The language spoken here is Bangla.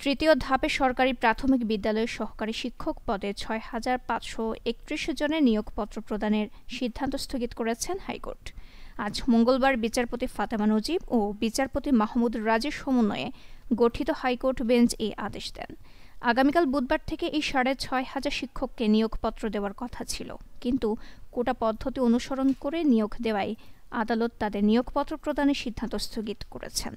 তৃতীয় ধাপে সরকারি প্রাথমিক বিদ্যালয়ের সহকারী শিক্ষক পদে ৬,৫৩১ জনের নিয়োগপত্র প্রদানের সিদ্ধান্ত স্থগিত করেছেন হাইকোর্ট। আজ মঙ্গলবার বিচারপতি ফাতেমা নজিব ও বিচারপতি মাহমুদ রাজের সমন্বয়ে গঠিত হাইকোর্ট বেঞ্চ এই আদেশ দেন। আগামীকাল বুধবার থেকে এই ৬,৫০০ শিক্ষককে নিয়োগপত্র দেওয়ার কথা ছিল, কিন্তু কোটা পদ্ধতি অনুসরণ করে নিয়োগ দেওয়ায় আদালত তাদের নিয়োগপত্র প্রদানের সিদ্ধান্ত স্থগিত করেছেন।